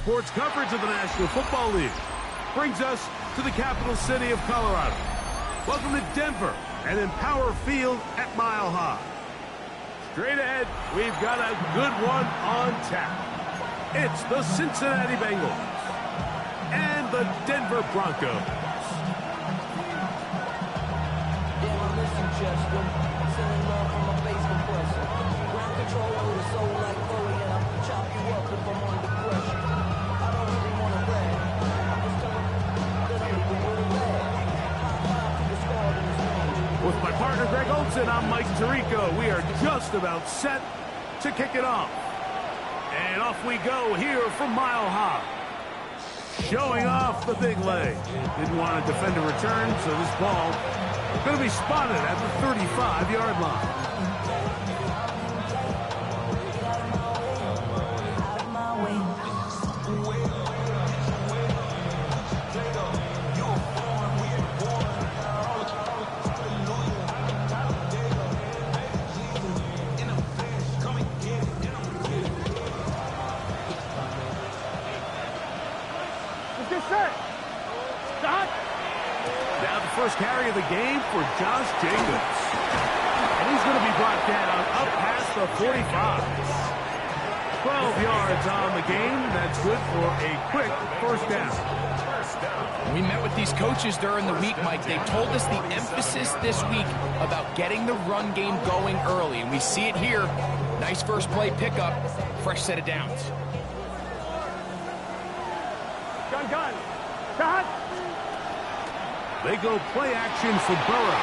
sports coverage of the National Football League brings us to the capital city of Colorado. Welcome to Denver and Empower Field at Mile High. Straight ahead, we've got a good one on tap. It's the Cincinnati Bengals and the Denver Broncos. With my partner Greg Olson, I'm Mike Tirico. We are just about set to kick it off. And off we go here from Mile High. Showing off the big leg. Didn't want to defend a return, so this ball is going to be spotted at the 35-yard line. Now the first carry of the game for Josh Jacobs. And he's going to be brought down up past the 45. 12 yards on the game. That's good for a quick first down. We met with these coaches during the week, Mike. They told us the emphasis this week about getting the run game going early. And we see it here. Nice first play pickup. Fresh set of downs. Gun. Cut. They go play action for Burrow.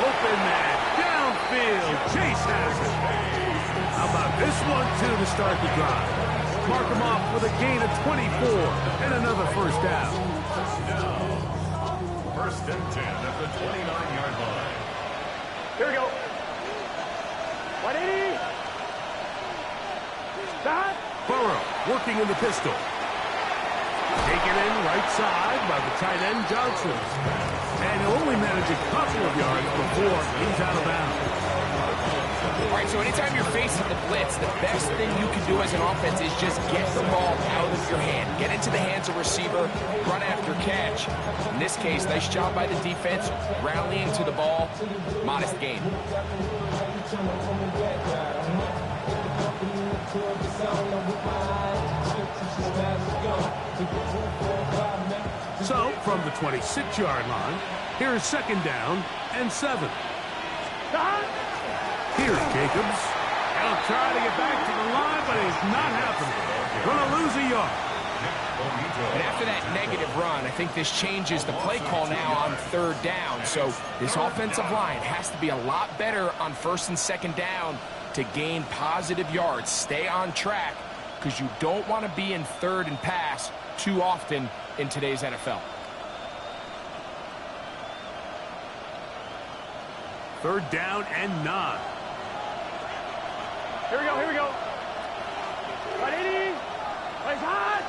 Open man, downfield, Chase has it. How about this one, too, to start the drive? Mark him off with a gain of 24 and another first down. First and 10 at the 29-yard line. Here we go. 180. Stop. Burrow working in the pistol. Taken in right side by the tight end Johnson. And he'll only manage a couple of yards before he's out of bounds. All right, so anytime you're facing the blitz, the best thing you can do as an offense is just get the ball out of your hand. Get into the hands of receiver, run after catch. In this case, nice job by the defense, rallying to the ball. Modest gain. So, from the 26-yard line, here's second down and 7. Here's Jacobs. He'll try to get back to the line, but it's not happening. Going to lose a yard. And after that negative run, I think this changes the play call now on third down. So this offensive line has to be a lot better on first and second down to gain positive yards. Stay on track because you don't want to be in third and pass too often in today's NFL. Third down and 9. Here we go. 180. Plays hot.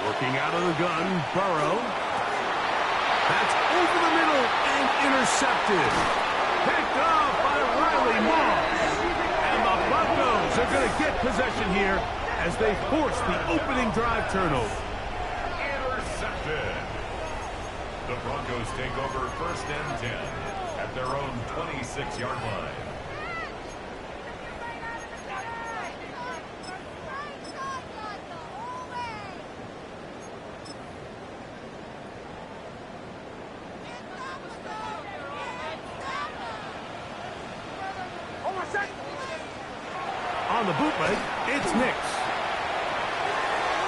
Working out of the gun, Burrow. That's over the middle and intercepted. Picked off by Riley Moss. And the Broncos are going to get possession here as they force the opening drive turnover. Intercepted. The Broncos take over first and 10 at their own 26-yard line. On the bootleg, it's Nix.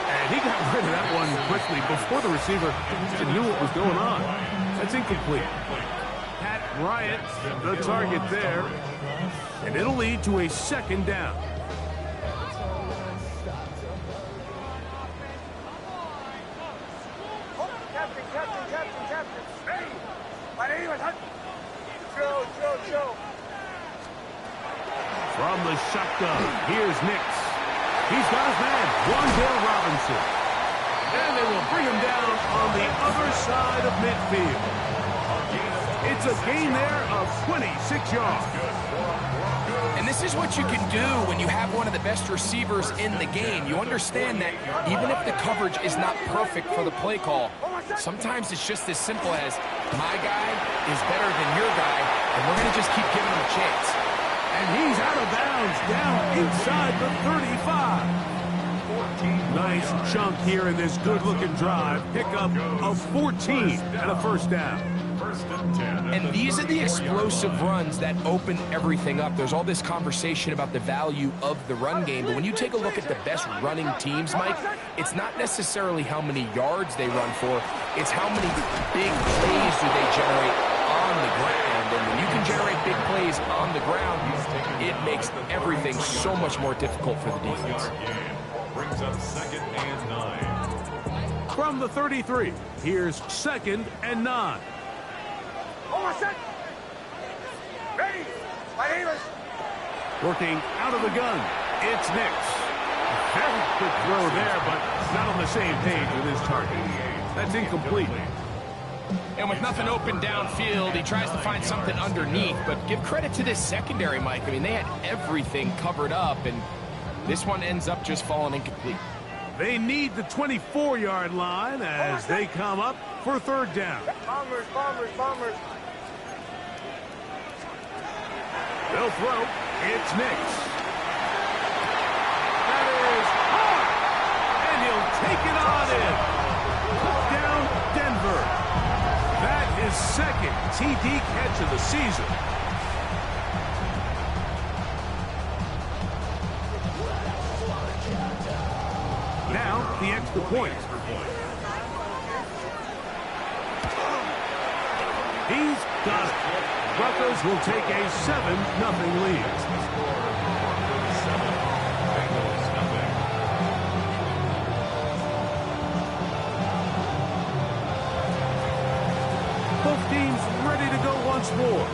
And he got rid of that one quickly before the receiver even knew what was going on. That's incomplete. Pat Bryant, the target there. And it'll lead to a second down. Captain. Hey! My name is Hunt. Joe. From the shotgun, here's Nix. He's got his man, Wandale Robinson. And they will bring him down on the other side of midfield. It's a gain there of 26 yards. And this is what you can do when you have one of the best receivers in the game. You understand that even if the coverage is not perfect for the play call, sometimes it's just as simple as my guy is better than your guy, and we're going to just keep giving him a chance. And he's out of bounds, down inside the 35. Nice chunk here in this good-looking drive. Pickup of 14 and a first down. And these are the explosive runs that open everything up. There's all this conversation about the value of the run game, but when you take a look at the best running teams, Mike, it's not necessarily how many yards they run for, it's how many big plays do they generate on the ground. And when you can generate big plays on the ground, it makes everything so much more difficult for the defense. Brings up 2nd and 9. From the 33, here's 2nd and 9. Ready. My neighbors. Working out of the gun, it's Nix. Very good throw there, but not on the same page with his target. That's incomplete. And with nothing open downfield, he tries to find something underneath, but give credit to this secondary, Mike. I mean, they had everything covered up, and this one ends up just falling incomplete. They need the 24-yard line as they come up for 3rd down. Bombers. They'll throw. It's Nix. That is hard. And he'll take it on in. Touchdown, Denver. That is 2nd TD catch of the season. Now, the extra point. He's got it. Broncos will take a 7-0 lead. Both teams ready to go once more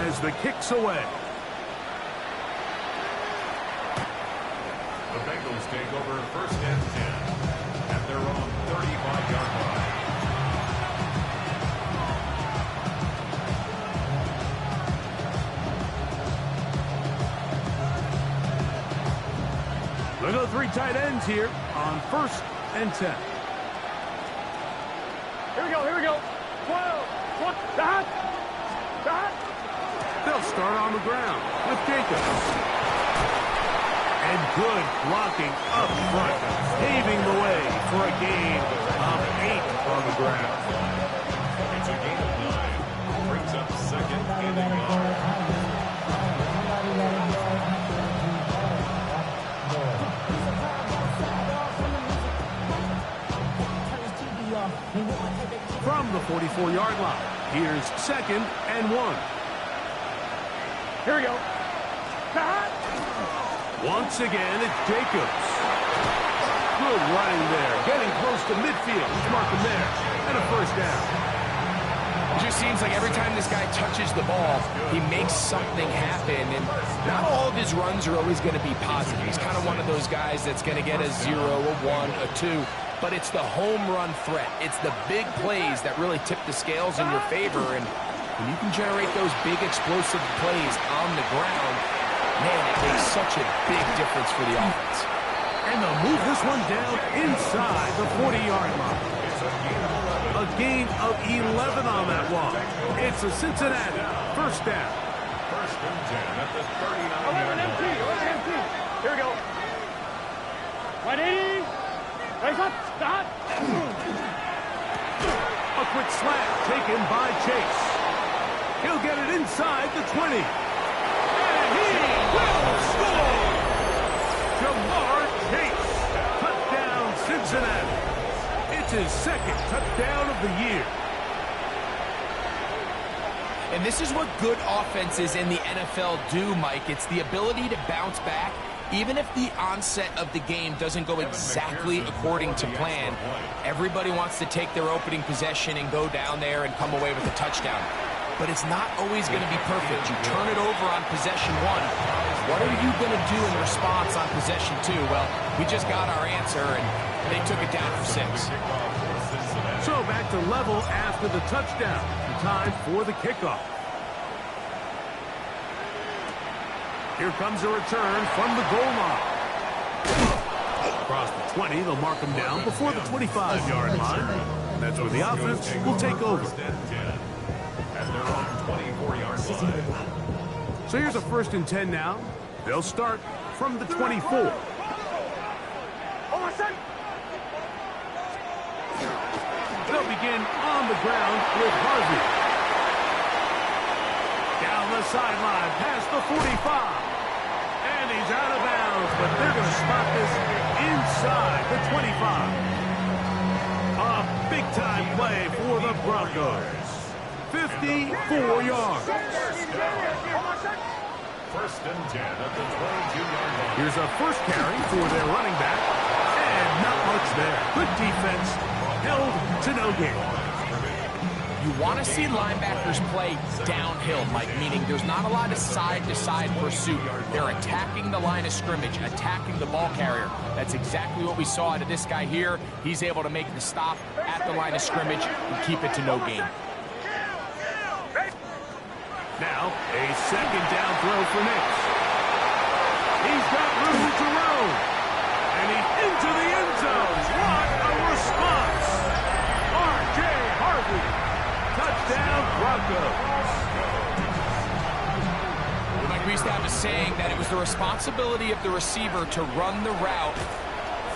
as the kick's away. The Bengals take over 1st and 10 at their own 35-yard line. They go 3 tight ends here on 1st and 10. Here we go. 12. Dot. They'll start on the ground with Jacobs. And good blocking up front, paving the way for a gain of 8 on the ground. It's a gain of 9. Brings up 2nd and a yard. From the 44-yard line, here's 2nd and 1. Here we go. Once again, it's Jacobs. Good running there, getting close to midfield. Mark him there, and a first down. It just seems like every time this guy touches the ball, he makes something happen, and not all of his runs are always going to be positive. He's kind of one of those guys that's going to get a 0, a 1, a 2, but it's the home run threat. It's the big plays that really tip the scales in your favor, and when you can generate those big explosive plays on the ground, man, it makes such a big difference for the offense. And they'll move this one down inside the 40-yard line. A gain of 11 on that walk. It's a Cincinnati first down. 1st and 10 at the 39-yard line. Here we go. 180. Raise up. Stop. A quick slant taken by Chase. He'll get it inside the 20. And he will score! Jamar Chase. Touchdown, Cincinnati. It's his 2nd touchdown of the year. And this is what good offenses in the NFL do, Mike. It's the ability to bounce back. Even if the onset of the game doesn't go exactly according to plan, everybody wants to take their opening possession and go down there and come away with a touchdown. But it's not always going to be perfect. You turn it over on possession 1. What are you going to do in response on possession 2? Well, we just got our answer, and they took it down for 6. So back to level after the touchdown. time for the kickoff. Here comes a return from the goal line. Across the 20, they'll mark him down before the 25-yard line. And that's where the offense will take over. At their own 24-yard line. So here's a 1st and 10 now. They'll start from the 24. They'll begin on the ground with Harvey. Down the sideline, past the 45. And he's out of bounds, but they're going to spot this inside the 25. A big-time play for the Broncos. 54 yards. 1st and 10 at the 22-yard line. Here's a first carry for their running back. And not much there. Good defense. Held to no gain. You want to see linebackers play downhill, Mike, meaning there's not a lot of side-to-side pursuit. They're attacking the line of scrimmage, attacking the ball carrier. That's exactly what we saw out of this guy here. He's able to make the stop at the line of scrimmage and keep it to no gain. Now, a 2nd down throw for Nix. He's got room to roam. And he's into the end zone. What a response. R.J. Harvey. Touchdown, Broncos. Like we used to have a saying that it was the responsibility of the receiver to run the route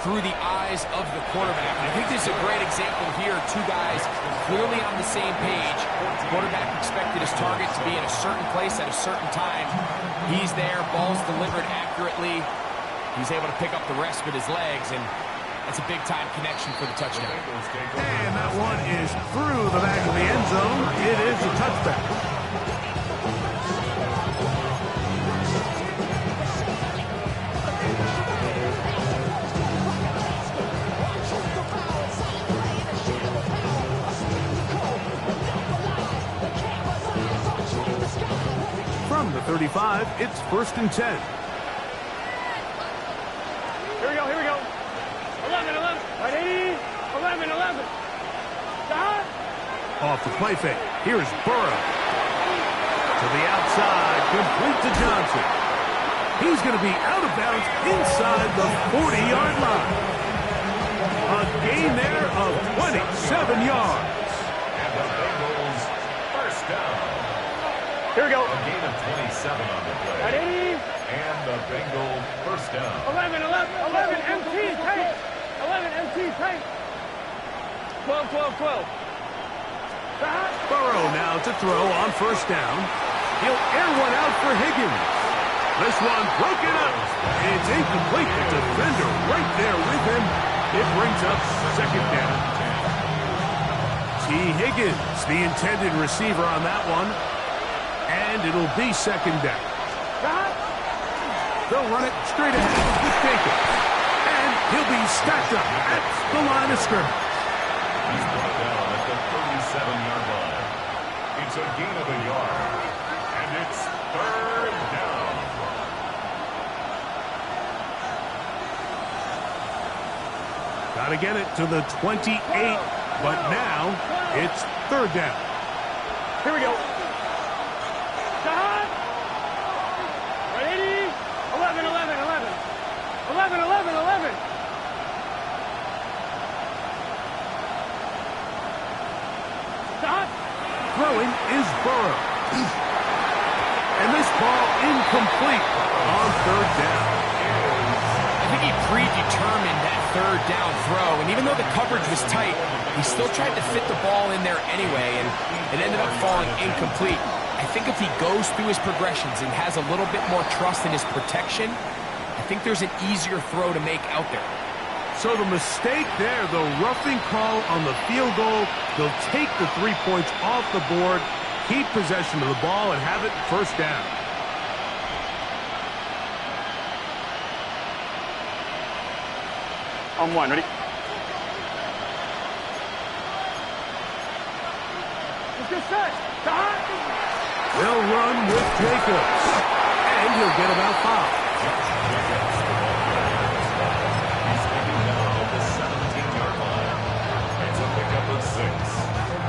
through the eyes of the quarterback. And I think this is a great example here. 2 guys clearly on the same page. The quarterback expected his target to be in a certain place at a certain time. He's there, ball's delivered accurately. He's able to pick up the rest with his legs, and that's a big-time connection for the touchdown. And that one is through the back of the end zone. It is a touchback. From the 35, it's 1st and 10. Here we go. 11. Right, 80. 11. Stop. Off the play fake. Here's Burrow. To the outside, complete to Johnson. He's going to be out of bounds inside the 40-yard line. A gain there of 27 yards. And the Bengals 1st down. Here we go. A gain of 27 on the play. Right, 80. And the Bengals 1st down. 11 MT tight. 11 MT tight. 12. Stop. Burrow now to throw on 1st down. He'll air one out for Higgins. This one broken up. It's incomplete. The defender right there with him. It brings up 2nd down. T. Higgins, the intended receiver on that one. And it'll be 2nd down. Stop. They'll run it straight ahead with Jacobs. And he'll be stacked up at the line of scrimmage. He's brought down at the 37-yard line. It's a gain of a yard. And it's 3rd down. Gotta get it to the 28, but now it's 3rd down. Here we go. Stop. Right, 80. 11. Stop. Throwing is Burrow. And this ball incomplete on 3rd down. I think he predetermined that 3rd down throw, and even though the coverage was tight, he still tried to fit the ball in there anyway, and it ended up falling incomplete. I think if he goes through his progressions and has a little bit more trust in his protection, I think there's an easier throw to make out there. So the mistake there, the roughing call on the field goal, they'll take the 3 points off the board, keep possession of the ball, and have it 1st down. On 1, ready? Let's get set. Stop. They'll run with Jacobs, and he'll get about 5. He's taking down at the 17-yard line. It's a pickup of 6.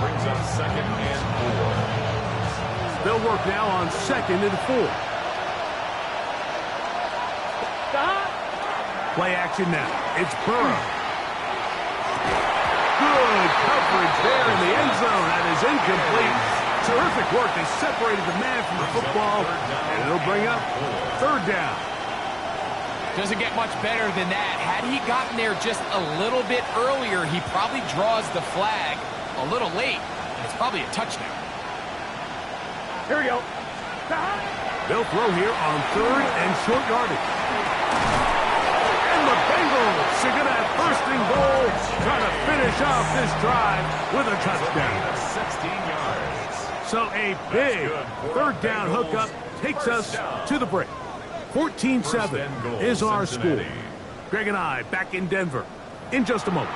Brings up 2nd and 4. work now on 2nd and 4. Play action now. It's Burrow. Good coverage there in the end zone. That is incomplete. Terrific work. They separated the man from the football, and it'll bring up 3rd down. Doesn't get much better than that. Had he gotten there just a little bit earlier, he probably draws the flag a little late, and it's probably a touchdown. Here we go. They'll throw here on 3rd and short yardage. And the Bengals are going to have 1st and goal, trying to finish off this drive with a touchdown. 16 yards. So a big 3rd down hookup takes us to the break. 14-7 is our score. Greg and I back in Denver in just a moment.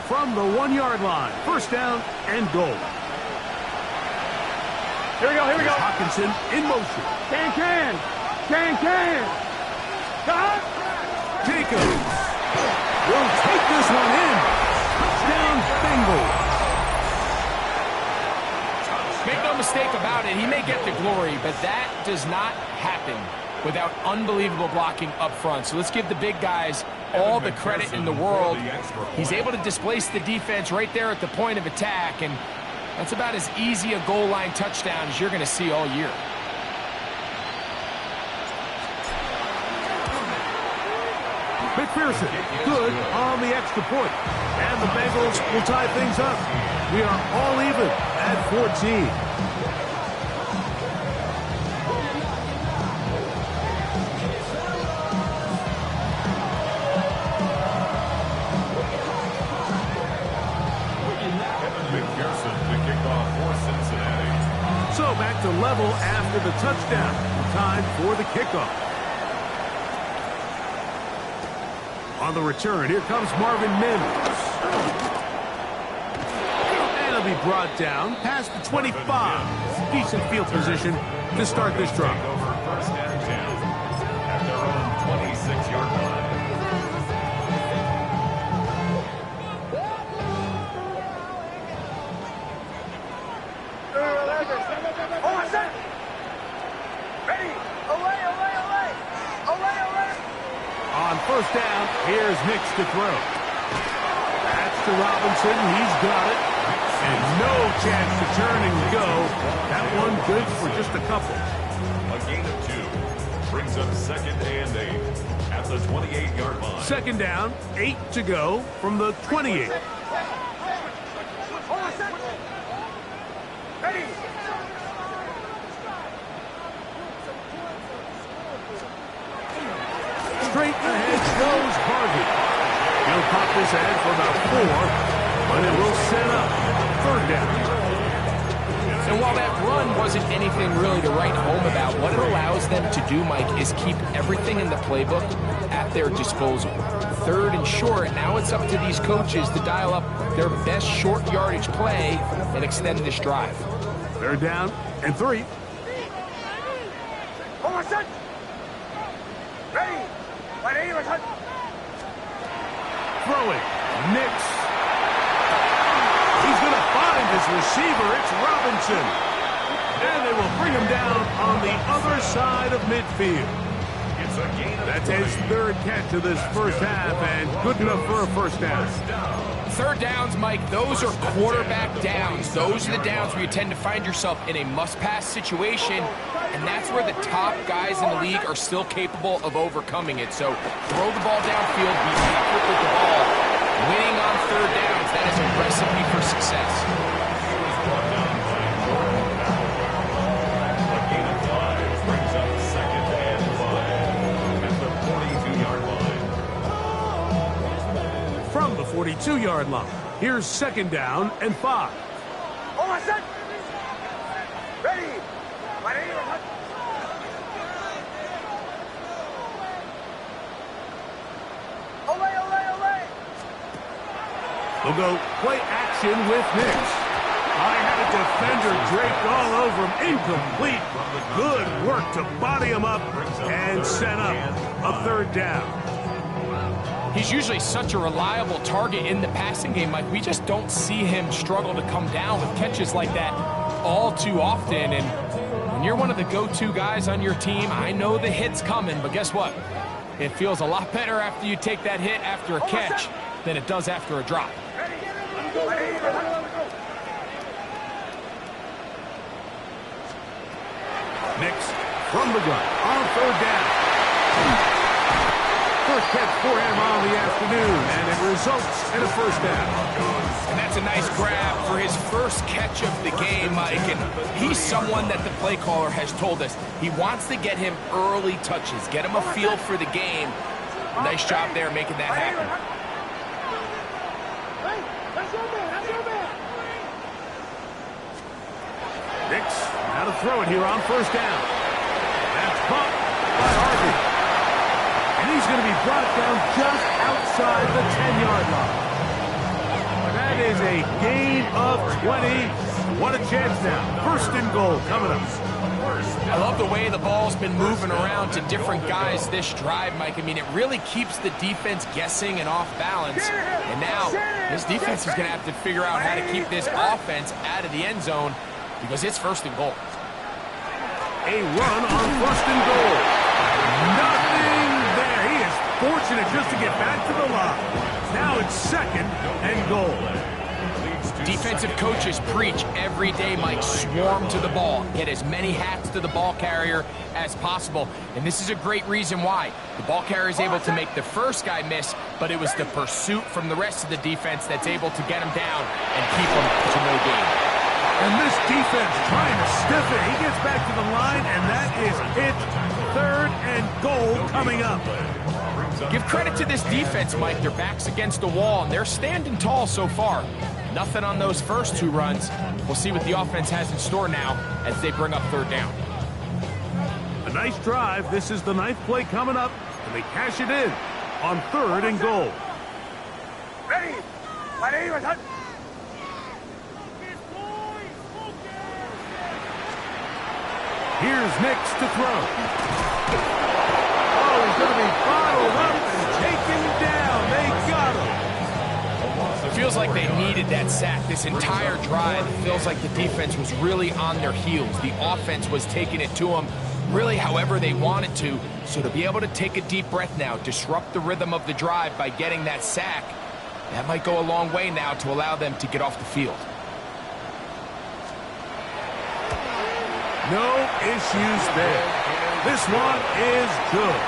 From the 1-yard line, 1st down and goal. Here we go, here we go. Hawkinson in motion. Can. Jacobs will take this one in. Touchdown, Bengals. Make no mistake about it, he may get the glory, but that does not happen without unbelievable blocking up front. So let's give the big guys all the credit in the world. He's able to displace the defense right there at the point of attack, and that's about as easy a goal line touchdown as you're going to see all year. McPherson, good on the extra point. And the Bengals will tie things up. We are all even at 14. McPherson to kick off for Cincinnati. So back to level after the touchdown. Time for the kickoff. On the return, here comes Marvin Mims. And he'll be brought down past the 25. Decent field position to start this drive. Over 1st and 10 at their own 26-yard line. On 1st down, here's Hicks to throw. That's to Robinson. He's got it. And no chance to turn and go. That one good for just a couple. A gain of 2 brings up 2nd and 8 at the 28-yard line. 2nd down, 8 to go from the 28. Straight ahead goes Harvey. He'll pop this ahead for about 4, but it will set up 3rd down. And while that run wasn't anything really to write home about, what it allows them to do, Mike, is keep everything in the playbook at their disposal. 3rd and short, now it's up to these coaches to dial up their best short yardage play and extend this drive. 3rd down and 3. Throwing. Nix. He's going to find his receiver. It's Robinson. And they will bring him down on the other side of midfield. It's a gain of That's his 3rd catch of this 1st half, and good enough for a 1st down. 3rd downs, Mike, those are quarterback downs. Those are the downs where you tend to find yourself in a must-pass situation, and that's where the top guys in the league are still capable of overcoming it. So throw the ball downfield, be accurate with the ball. Winning on 3rd downs, that is a recipe for success. A gain of 5 brings up 2nd and 5 at the 42-yard line. From the 42-yard line, here's 2nd down and 5. We'll go play action with Nix. I had a defender draped all over him. Incomplete. Good work to body him up and set up a third down. He's usually such a reliable target in the passing game, Mike. We just don't see him struggle to come down with catches like that all too often. And when you're one of the go-to guys on your team, I know the hit's coming, but guess what? It feels a lot better after you take that hit after a catch than it does after a drop. Nix from the gun on third down. First catch for him on the afternoon, and it results in a first down. And that's a nice grab for his first catch of the game, Mike. And he's someone that the play caller has told us he wants to get him early touches, get him a feel for the game. Nice job there making that happen. Nix now to throw it here on first down. That's caught by Harvey. And he's going to be brought down just outside the 10-yard line. That is a gain of 20. What a chance now. First and goal coming up. I love the way the ball's been moving around to different guys this drive, Mike. I mean, it really keeps the defense guessing and off balance. And now this defense is going to have to figure out how to keep this offense out of the end zone because it's first and goal. A run on first and goal. Nothing there. He is fortunate just to get back to the line. Now it's second and goal. Defensive coaches preach every day, Mike, swarm to the ball. Get as many hats to the ball carrier as possible. And this is a great reason why. The ball carrier is able to make the first guy miss, but it was the pursuit from the rest of the defense that's able to get him down and keep him to no gain. And this defense trying to stiff it. He gets back to the line, and that is it. Third and goal coming up. Give credit to this defense, Mike. Their back's against the wall, and they're standing tall so far. Nothing on those first two runs. We'll see what the offense has in store now as they bring up third down. A nice drive. This is the ninth play coming up, and they cash it in on third and goal. Ready. Here's Nix to throw. Oh, he's going to be bottled up and taken down. They got him. It feels like they needed that sack this entire drive. It feels like the defense was really on their heels. The offense was taking it to them really however they wanted to. So to be able to take a deep breath now, disrupt the rhythm of the drive by getting that sack, that might go a long way now to allow them to get off the field. No issues there. This one is good.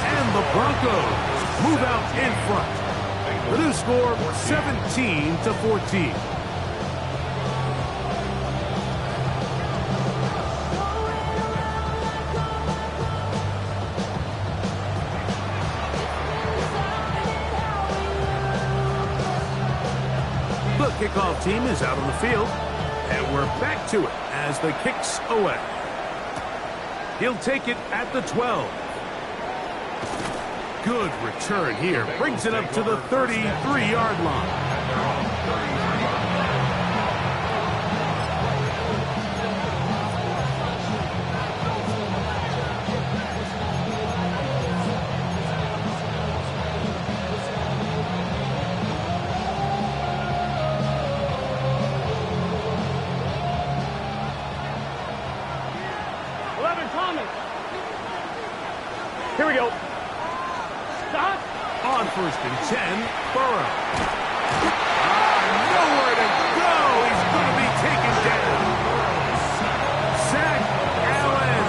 And the Broncos move out in front. The new score, 17-14. The kickoff team is out on the field. And we're back to it as the kick's away. He'll take it at the 12. Good return here. Brings it up to the 33-yard line. Here we go. Stop. On first and 10, Burrow. Nowhere to go. He's going to be taken down. Zach Allen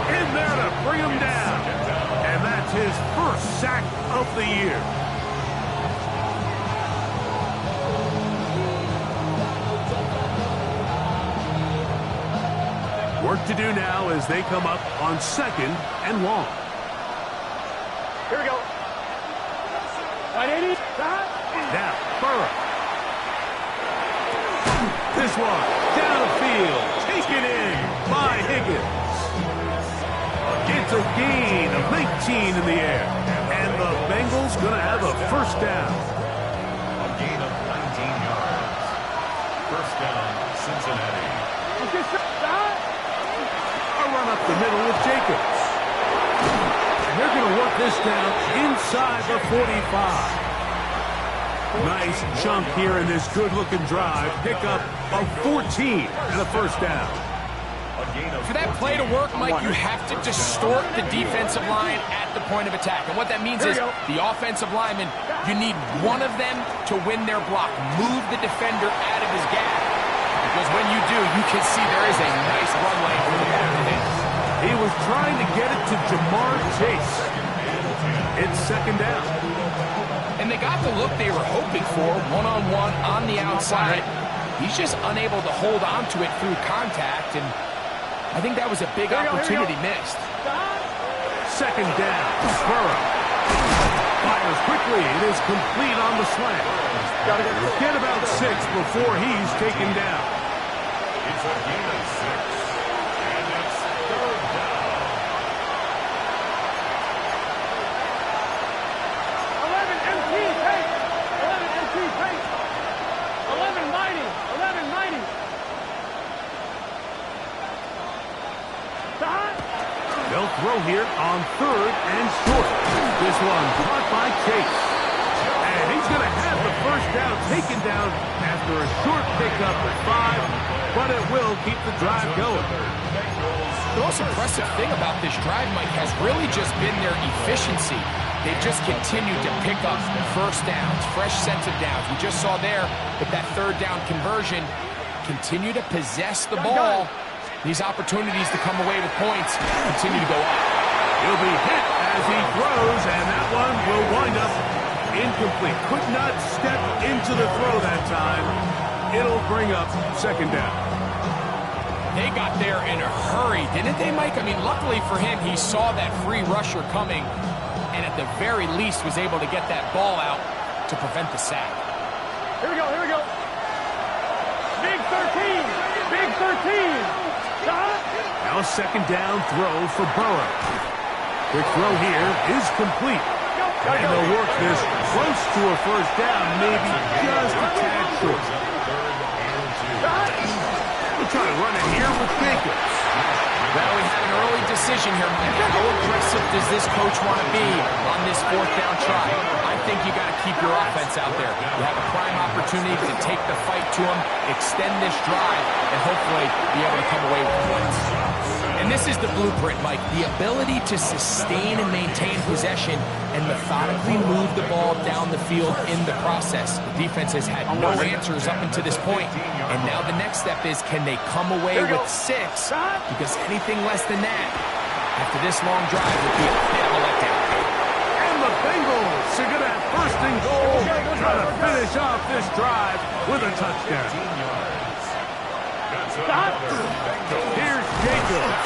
in there to bring him down. And that's his first sack of the year. Work to do now as they come up on second and long. Here we go. 180. Now, Burrow. This one, down the field, taken in by Higgins. It's a gain of 19 in the air. And the Bengals going to have a first down. A gain of 19 yards. First down, first down inside the 45. Nice chunk here in this good-looking drive. Pickup of 14 and a first down. For that play to work, Mike, you have to distort the defensive line at the point of attack. And what that means is the offensive lineman, you need one of them to win their block. Move the defender out of his gap. Because when you do, you can see there is a nice run lane for the back of it. He was trying to get it to Jamar Chase. It's second down. And they got the look they were hoping for, one-on-one on the outside. He's just unable to hold on to it through contact, and I think that was a big opportunity missed. Second down, Burrow. Fires quickly, it is complete on the slant. Get about 6 before he's taken down. It's a gain of 6, and it's third down. 11 MT pace. 11 MT pace. 11 mighty. 11 mighty. They'll throw here on third and short. This one caught by Chase. And he's going to have the first down taken down after a short pickup at 5, but it will keep the drive going. The most impressive thing about this drive, Mike, has really just been their efficiency. They've just continued to pick up first downs, fresh sets of downs. We just saw there with that third down conversion, continue to possess the ball. These opportunities to come away with points continue to go up. He'll be hit as he throws, and that one will wind up incomplete. Could not step into the throw that time. It'll bring up second down. They got there in a hurry, didn't they, Mike? I mean, luckily for him, he saw that free rusher coming, and at the very least was able to get that ball out to prevent the sack. Here we go, here we go. Big 13, big 13. Now a second down throw for Burrow. Quick throw here is complete. And they'll work this close to a first down, maybe just a tad short. We'll try to run it here with Jacobs. Well, we have an early decision here, Mike. How aggressive does this coach want to be on this fourth down try? I think you got to keep your offense out there. You have a prime opportunity to take the fight to them, extend this drive, and hopefully be able to come away with points. And this is the blueprint, Mike. The ability to sustain and maintain possession and methodically move the ball down the field in the process. The defense has had no answers up until this point, and now the next step is, can they come away with 6? Because anything less than that, after this long drive, would be a bit of a letdown. And the Bengals are going to have first and goal, trying to finish off this drive with a touchdown. Here's Jacobs,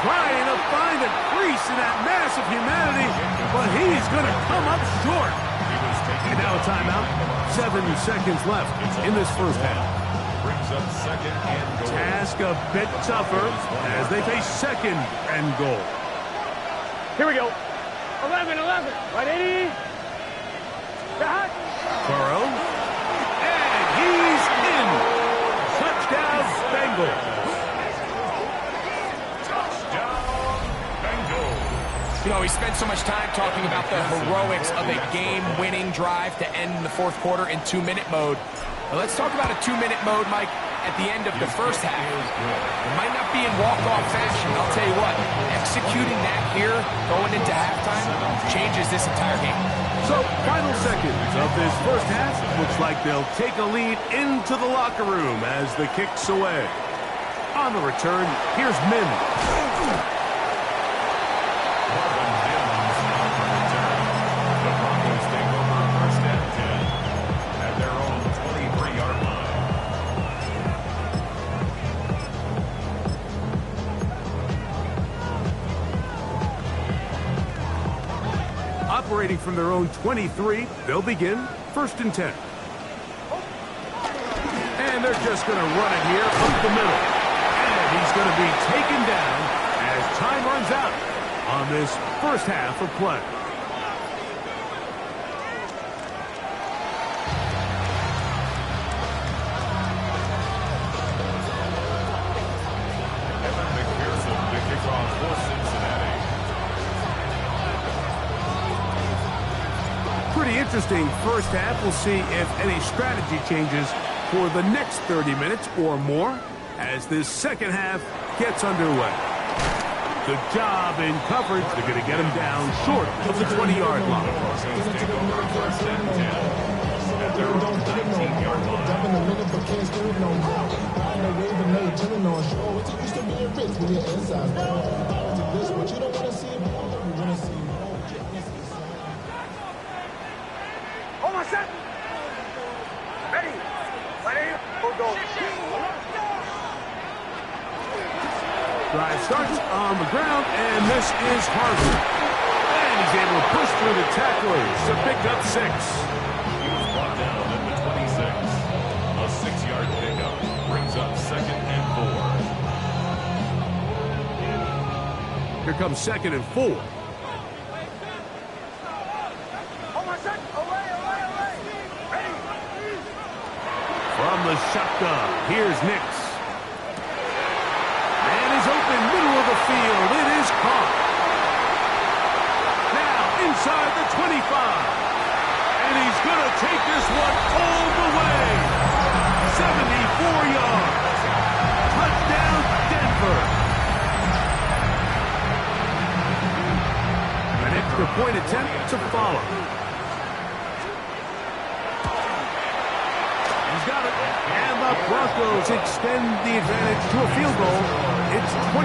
trying to find a crease in that mass of humanity, but he's going to come up short. And now a timeout. 7 seconds left in this first half. Brings up second and goal. Task a bit tougher as they face second and goal. Here we go. 11, 11. Right, 80. Burrow. And he's in. Touchdown, Bengals. You know, we spent so much time talking about the heroics of a game-winning drive to end in the fourth quarter in 2-minute mode. Now let's talk about a 2-minute mode, Mike, at the end of the first half. It might not be in walk-off fashion, I'll tell you what. Executing that here, going into halftime, changes this entire game. So, final seconds of this first half. Looks like they'll take a lead into the locker room as the kick's away. On the return, here's Mims. Operating from their own 23, they'll begin first and 10. And they're just going to run it here up the middle. And he's going to be taken down as time runs out on this first half of play. interesting first half. We'll see if any strategy changes for the next 30 minutes or more as this second half gets underway. Good job in coverage. They're going to get him down short of the 20-yard line. Hold on, set. Ready. Ready. Go. Drive starts on the ground, and this is Harvey. And he's able to push through the tacklers to pick up 6. He was brought down at the 26. A 6-yard pickup brings up 2nd and 4. Here comes 2nd and 4. Hold on, set. Away. Ready. From the shotgun, here's Nix. Open middle of the field. It is caught. Now inside the 25. And he's going to take this one all the way. 74 yards. Touchdown, Denver. An extra point attempt to follow. He's got it. And the Broncos extend the advantage to a field goal. It's 24-21.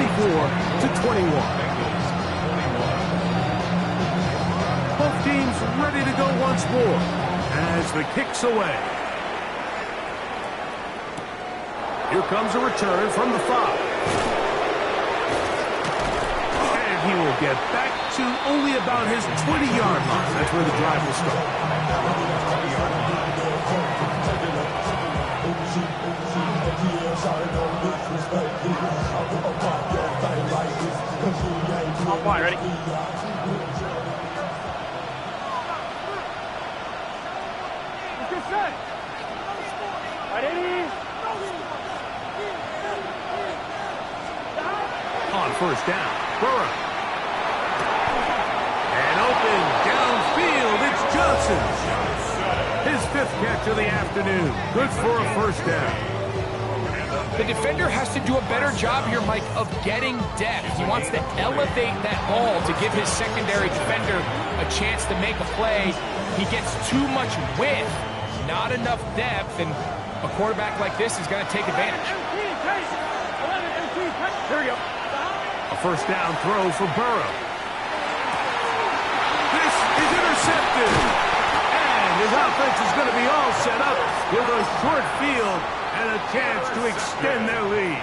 Both teams ready to go once more as the kick's away. Here comes a return from the 5. And he will get back to only about his 20-yard line. That's where the drive will start. On point, ready? Get set. Ready? On first down, Burrow. And open downfield, it's Johnson. His 5th catch of the afternoon. Good for a first down. The defender has to do a better job here, Mike, of getting depth. He wants to elevate that ball to give his secondary defender a chance to make a play. He gets too much width, not enough depth, and a quarterback like this is going to take advantage. Here we go. A first down throw for Burrow. This is intercepted. And his offense is going to be all set up with a short field and a chance to extend their lead.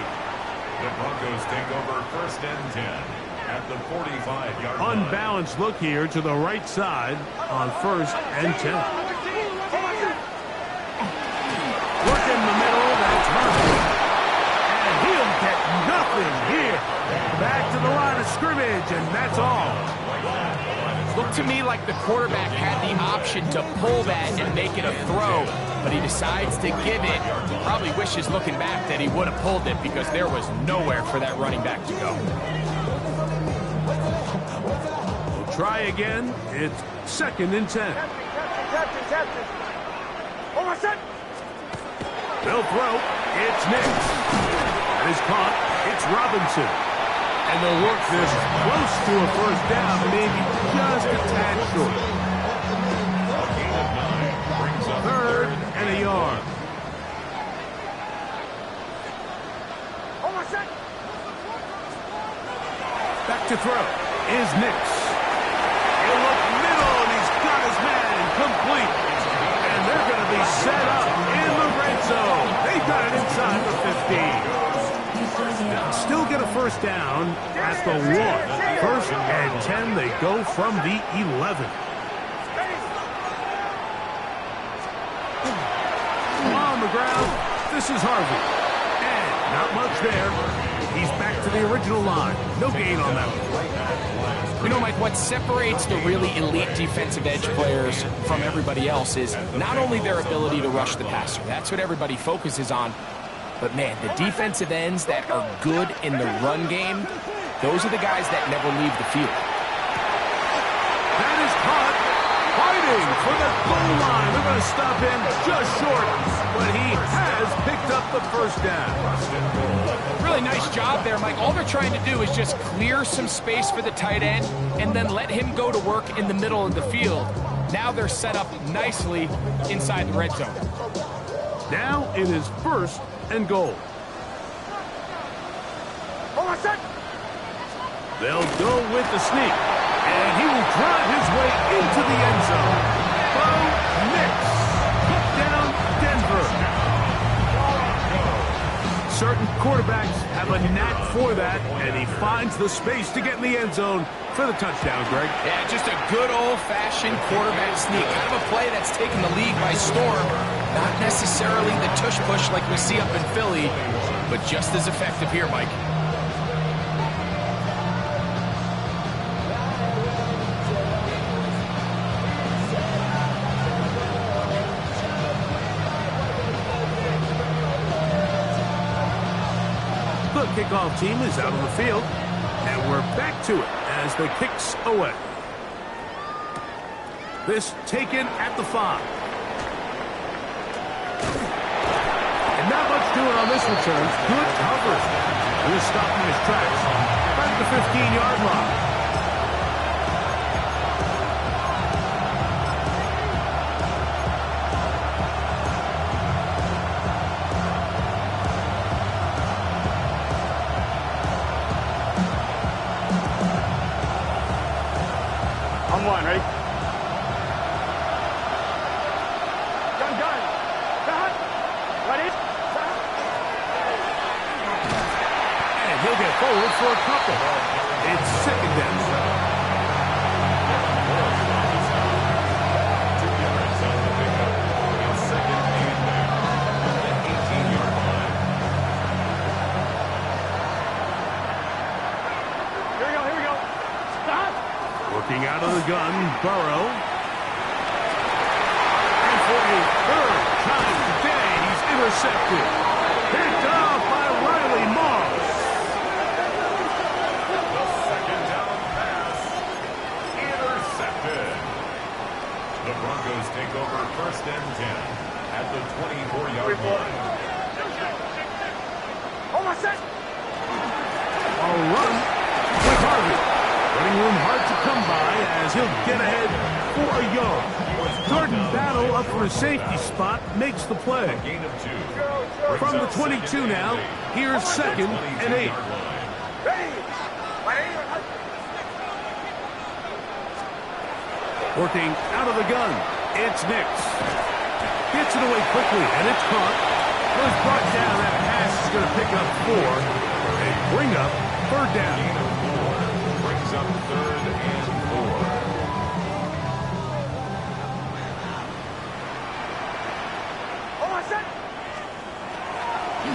The Broncos take over 1st and 10 at the 45-yard line. Unbalanced look here to the right side on 1st and 10. Work in the middle, that's Harvey. And he'll get nothing here. Back to the line of scrimmage, and that's all. Looked to me like the quarterback had the option to pull that and make it a throw, but he decides to give it. Probably wishes looking back that he would have pulled it because there was nowhere for that running back to go. We'll try again. It's 2nd and 10. Captain. Hold on, set. They'll throw. It's Nix. That is caught. It's Robinson. And they'll work this close to a first down, maybe just a tad short. 3rd and a yard. Back to throw is Nix. He'll look middle, and he's got his man complete. And they're going to be set up in the red zone. They got it inside the 15. Still get a first down at the 1. 1st and 10, they go from the 11. On the ground, this is Harvey. And not much there. He's back to the original line. No gain on that one. You know, Mike, what separates the really elite defensive edge players from everybody else is not only their ability to rush the passer. That's what everybody focuses on. But, man, the defensive ends that are good in the run game, those are the guys that never leave the field. That is caught. Wide heading for the goal line. They're going to stop him just short, but he has picked up the first down. Really nice job there, Mike. All they're trying to do is just clear some space for the tight end and then let him go to work in the middle of the field. Now they're set up nicely inside the red zone. Now it is 1st and goal. They'll go with the sneak, and he will drive his way into the end zone. Bo Nix, touchdown Denver. Certain quarterbacks have a knack for that, and he finds the space to get in the end zone for the touchdown, Greg. Yeah, just a good old-fashioned quarterback sneak. Kind of a play that's taken the league by storm. Not necessarily the tush-push like we see up in Philly, but just as effective here, Mike. The kickoff team is out on the field, and we're back to it as the kicks away. This taken at the 5. And not much doing on this return. Good coverage. He'll stop in his tracks. Back to the 15-yard line. One, ready? Gun. Ready? And he'll get forward for a couple. It's 2nd down. Working out of the gun, Burrow. And for a 3rd time today, he's intercepted. Picked off by Riley Moss. The 2nd down pass intercepted. The Broncos take over 1st and 10 at the 24-yard line. A run with Harvey. Running room hard to come by as he'll get ahead for a yard. Jordan Battle up for a safety spot, makes the play. Gain of 2. From the 22 now, here's 2nd and 8. Working out of the gun, it's Nix. Gets it away quickly, and it's caught. Was brought down. That pass is going to pick up 4 and bring up 3rd down. Up 3rd and 4.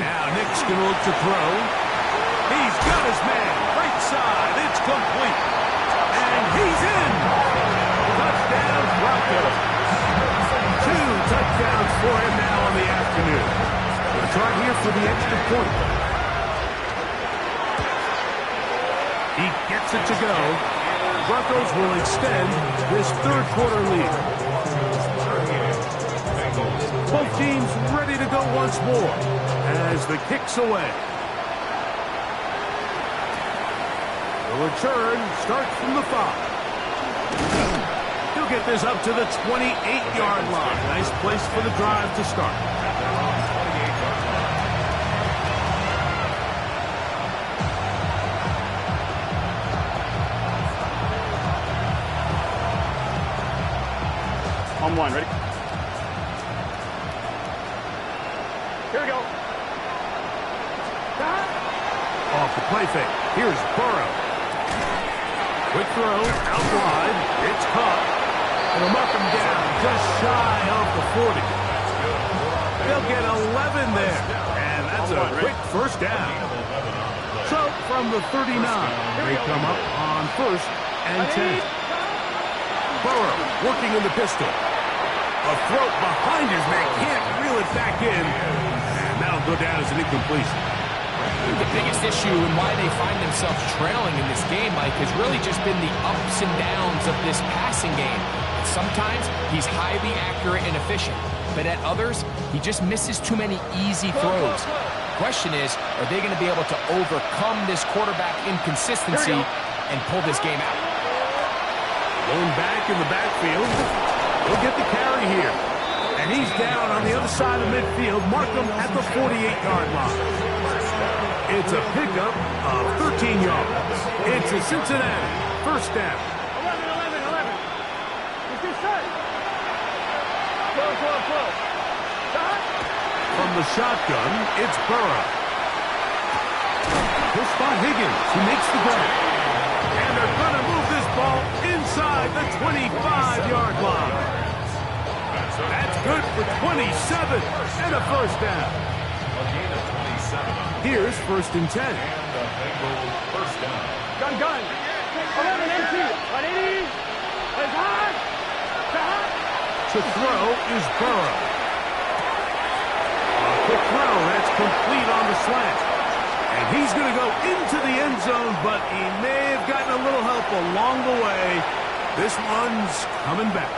Now Nick's going to look to throw. He's got his man. Right side. It's complete. And he's in. Touchdown, Broncos. 2 touchdowns for him now on the afternoon. We'll try here for the extra point. He gets it to go. Broncos will extend this 3rd quarter lead. Both teams ready to go once more as the kick's away. The return starts from the 5. He'll get this up to the 28-yard line. Nice place for the drive to start. On 1, ready? Here we go. Off the play fake. Here's Burrow. Quick throw, out wide. It's caught. And they'll mark him down just shy of the 40. They'll get 11 there. And that's a quick 1st down. So from the 39, they come up on 1st and 10. Burrow working in the pistol. A throw behind his man. Can't reel it back in. And that'll go down as an incompletion. The biggest issue and why they find themselves trailing in this game, Mike, has really just been the ups and downs of this passing game. It sometimes he's highly accurate and efficient, but at others, he just misses too many easy throws. Question is, are they going to be able to overcome this quarterback inconsistency and pull this game out? Going back in the backfield. He'll get the carry here. And he's down on the other side of midfield. Mark him at the 48-yard line. It's a pickup of 13 yards. It's a Cincinnati first down. 11. It's your set. Close. Shot. From the shotgun, it's Burrow. He'll spot Higgins, who makes the grab. And they're going to move this ball inside the 25-yard line. That's good for 27 and a first down. A gain of 27. Here's first and 10. And the Bengals first down. Gun. 11 empty. 180. It's hot. Shot. To throw is Burrow. A quick throw, that's complete on the slant. And he's going to go into the end zone, but he may have gotten a little help along the way. This one's coming back.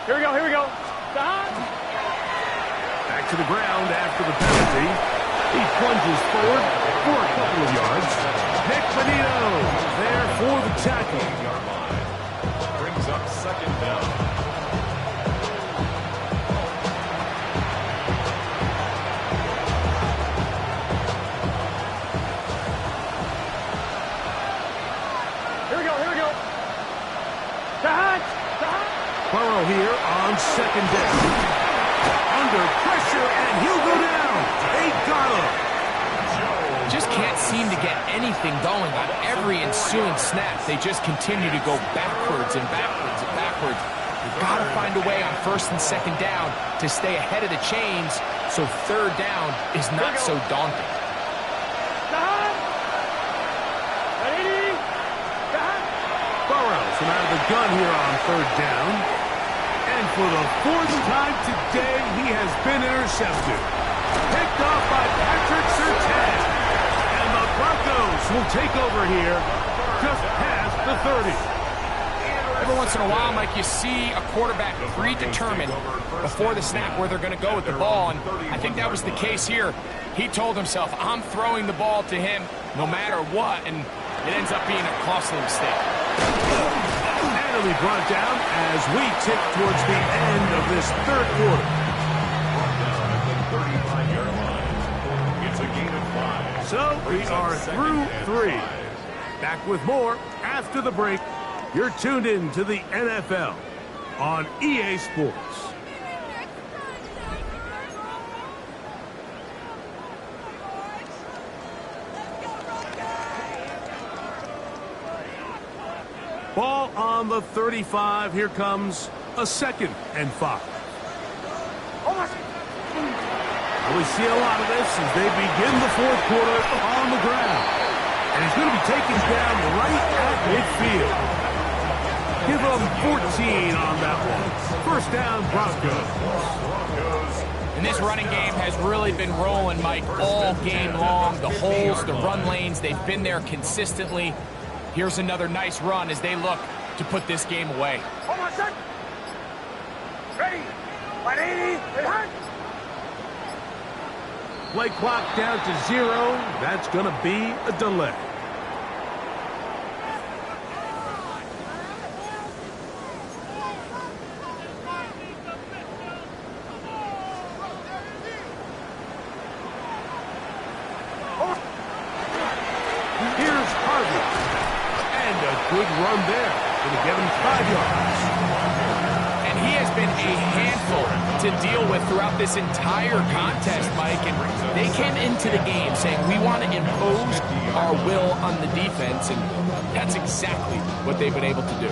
Here we go. Shot. Back to the ground after the penalty. He plunges forward for a couple of yards. Nick Benito there for the tackle. Brings up second down. Here we go. Shot. Burrow here on second down. Under pressure, and he'll go down. They got him. Just can't seem to get anything going on every ensuing snap. They just continue to go backwards and backwards and backwards. You've got to find a way on first and second down to stay ahead of the chains so third down is not so daunting. Shot. 180. Shot. Burrows from out of the gun here on third down. And for the fourth time today, he has been intercepted. Picked off by Patrick Surtain. And the Broncos will take over here just past the 30. Every once in a while, Mike, you see a quarterback predetermined before the snap where they're going to go with the ball, and I think that was the case here. He told himself, I'm throwing the ball to him no matter what, and it ends up being a costly mistake. And he'll be brought down as we tick towards the end of this third quarter. It's a gain of 5. So we are through 3. Back with more after the break. You're tuned in to the NFL on EA Sports. Ball on the 35. Here comes a 2nd and 5. We see a lot of this as they begin the fourth quarter on the ground. And he's going to be taken down right at midfield. Give them 14 on that one. First down, Broncos. And this running game has really been rolling, Mike, all game long. The holes, the run lanes, they've been there consistently. Here's another nice run as they look to put this game away. Hold on, set. Ready. 180. Play clock down to 0. That's going to be a delay. Here's Harvey. And a good run there. Going to get him 5 yards. And he has been a handful to deal with throughout this entire contest, Mike. And they came into the game saying, we want to impose our will on the defense. And that's exactly what they've been able to do.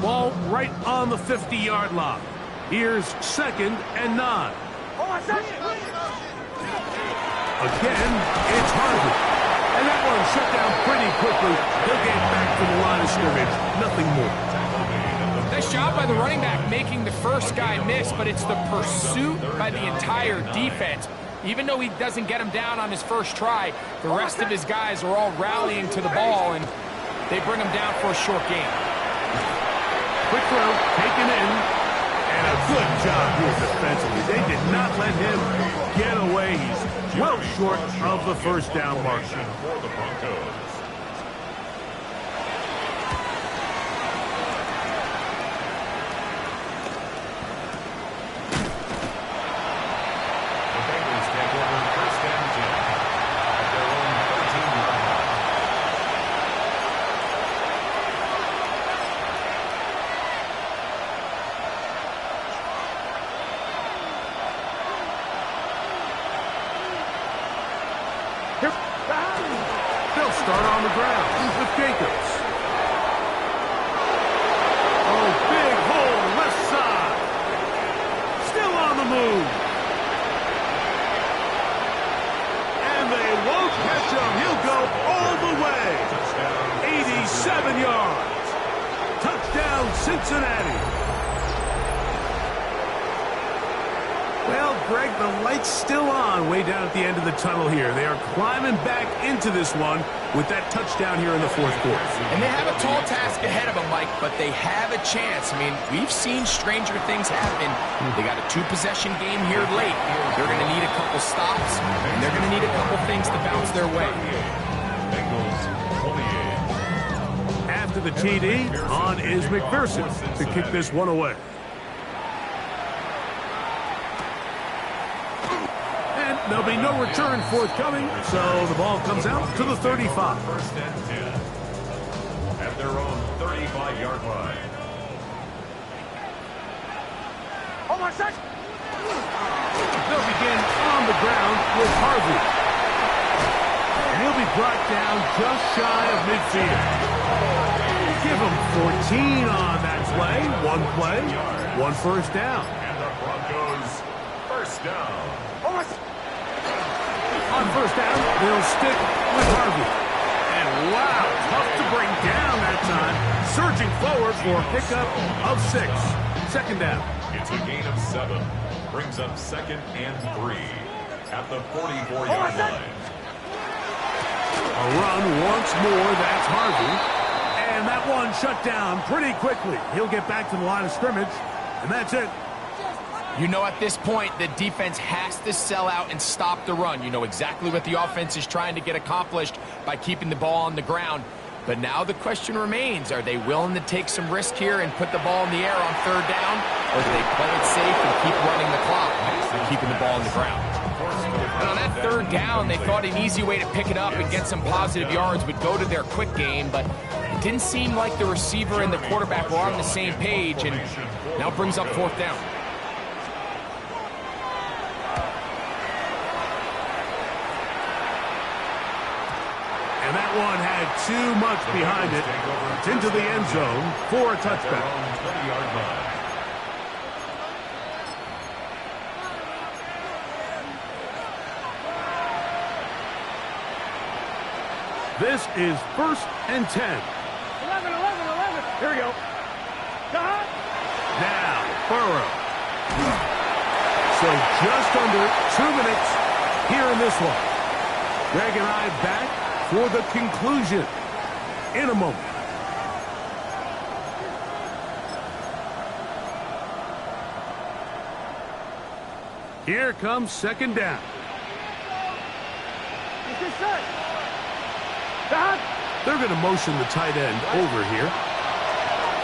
Ball right on the 50-yard line. Here's 2nd and 9. Again, it's Harvey. And that one shut down pretty quickly. They'll get back to the line of scrimmage. Nothing more. Nice Nice job by the running back making the first guy miss, but it's the pursuit by the entire defense. Even though he doesn't get him down on his first try, the rest of his guys are all rallying to the ball, and they bring him down for a short gain. Quick throw, taken in, and a good job here defensively. They did not let him get away. He's well short of the first down mark. For the Broncos. They'll start on the ground with Jacobs. Oh, big hole, left side. Still on the move. And they won't catch him. He'll go all the way. 87 yards. Touchdown, Cincinnati. Well, Greg, the light's still on way down at the end of the tunnel here. They are climbing back into this one with that touchdown here in the fourth quarter. And they have a tall task ahead of them, Mike, but they have a chance. I mean, we've seen stranger things happen. They got a two-possession game here late. They're going to need a couple stops, and they're going to need a couple things to bounce their way. Bengals 28. After the TD, on is McPherson to kick this one away. There'll be no return forthcoming, so the ball comes out to the 35. First and 10. At their own 35-yard line. Hold on, set. They'll begin on the ground with Harvey. And he'll be brought down just shy of midfield. Give him 14 on that play, one first down. And the Broncos first down. On first down, they'll stick with Harvey. And wow, tough to bring down that time. Surging forward for a pickup of 6. Second down. It's a gain of 7. Brings up 2nd and 3 at the 44-yard line. A run once more, that's Harvey. And that one shut down pretty quickly. He'll get back to the line of scrimmage, and that's it. You know, at this point, the defense has to sell out and stop the run. You know exactly what the offense is trying to get accomplished by keeping the ball on the ground. But now the question remains, are they willing to take some risk here and put the ball in the air on third down? Or do they play it safe and keep running the clock and keeping the ball on the ground? And on that third down, they thought an easy way to pick it up and get some positive yards would go to their quick game, but it didn't seem like the receiver and the quarterback were on the same page, and now brings up fourth down. And that one had too much behind it. It's into the end zone for a touchback. This is 1st and 10. 11. Here we go. Now, Burrow. So just under 2 minutes here in this one. Greg and I back for the conclusion in a moment. Here comes second down. They're going to motion the tight end over here.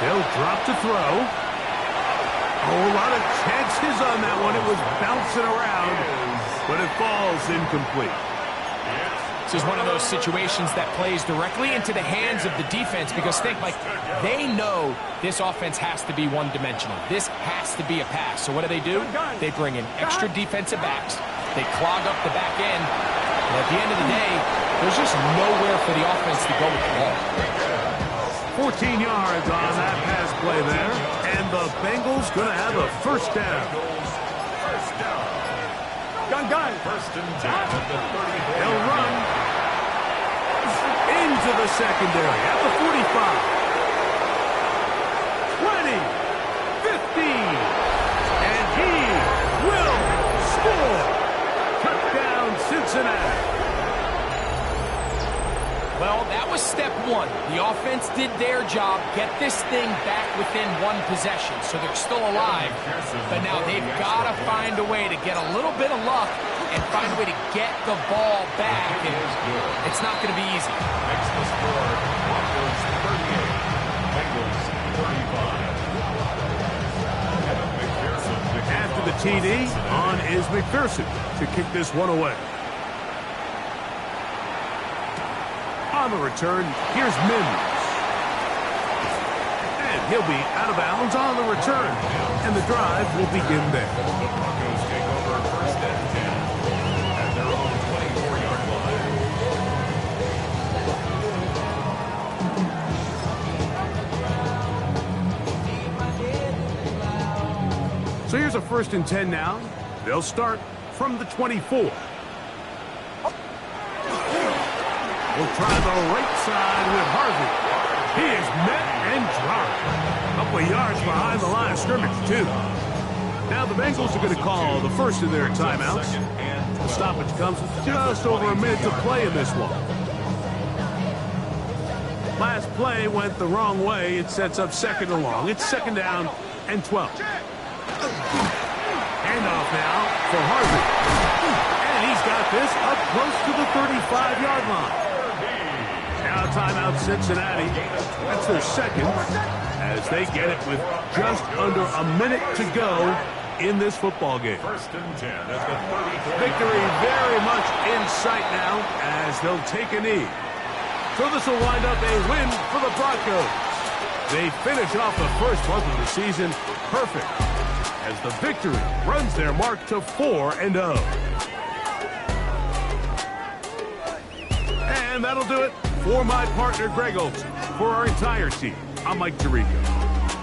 They'll drop to throw. Oh, a lot of chances on that one. It was bouncing around, but it falls incomplete. This is one of those situations that plays directly into the hands of the defense because think, like, they know this offense has to be one-dimensional. This has to be a pass. So what do? They bring in extra defensive backs. They clog up the back end. And at the end of the day, there's just nowhere for the offense to go with the ball. 14 yards on that pass play there. And the Bengals going to have a first down. Gun. First and 10 at the 34. They'll run into the secondary at the 45. 20. was step one. The offense did their job, get this thing back within one possession, so they're still alive. But now they've got to find a way to get a little bit of luck and find a way to get the ball back. And it's not going to be easy. Makes the score Broncos 38, Bengals 35. After the TD, on is McPherson to kick this one away. On the return, here's Mims. And he'll be out of bounds on the return. And the drive will begin there. The Broncos take over first and 10 at their own 24-yard line. So here's a first and 10 now. They'll start from the 24. We'll try the right side with Harvey. He is met and dropped. A couple of yards behind the line of scrimmage, too. Now the Bengals are going to call the first of their timeouts. The stoppage comes with just over a minute to play in this one. Last play went the wrong way. It sets up second and long. It's second down and 12. Handoff now for Harvey. And he's got this up close to the 35-yard line. Now timeout Cincinnati. That's their second as they get it with just under a minute to go in this football game. First and 10 at the 34. Victory very much in sight now as they'll take a knee. So this will wind up a win for the Broncos. They finish off the first month of the season perfect as the victory runs their mark to 4-0. And that'll do it for my partner, Greg Olson. For our entire team, I'm Mike Tirico.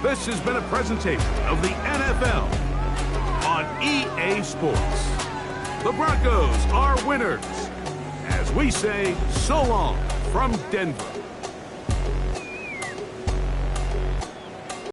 This has been a presentation of the NFL on EA Sports. The Broncos are winners. As we say, so long from Denver.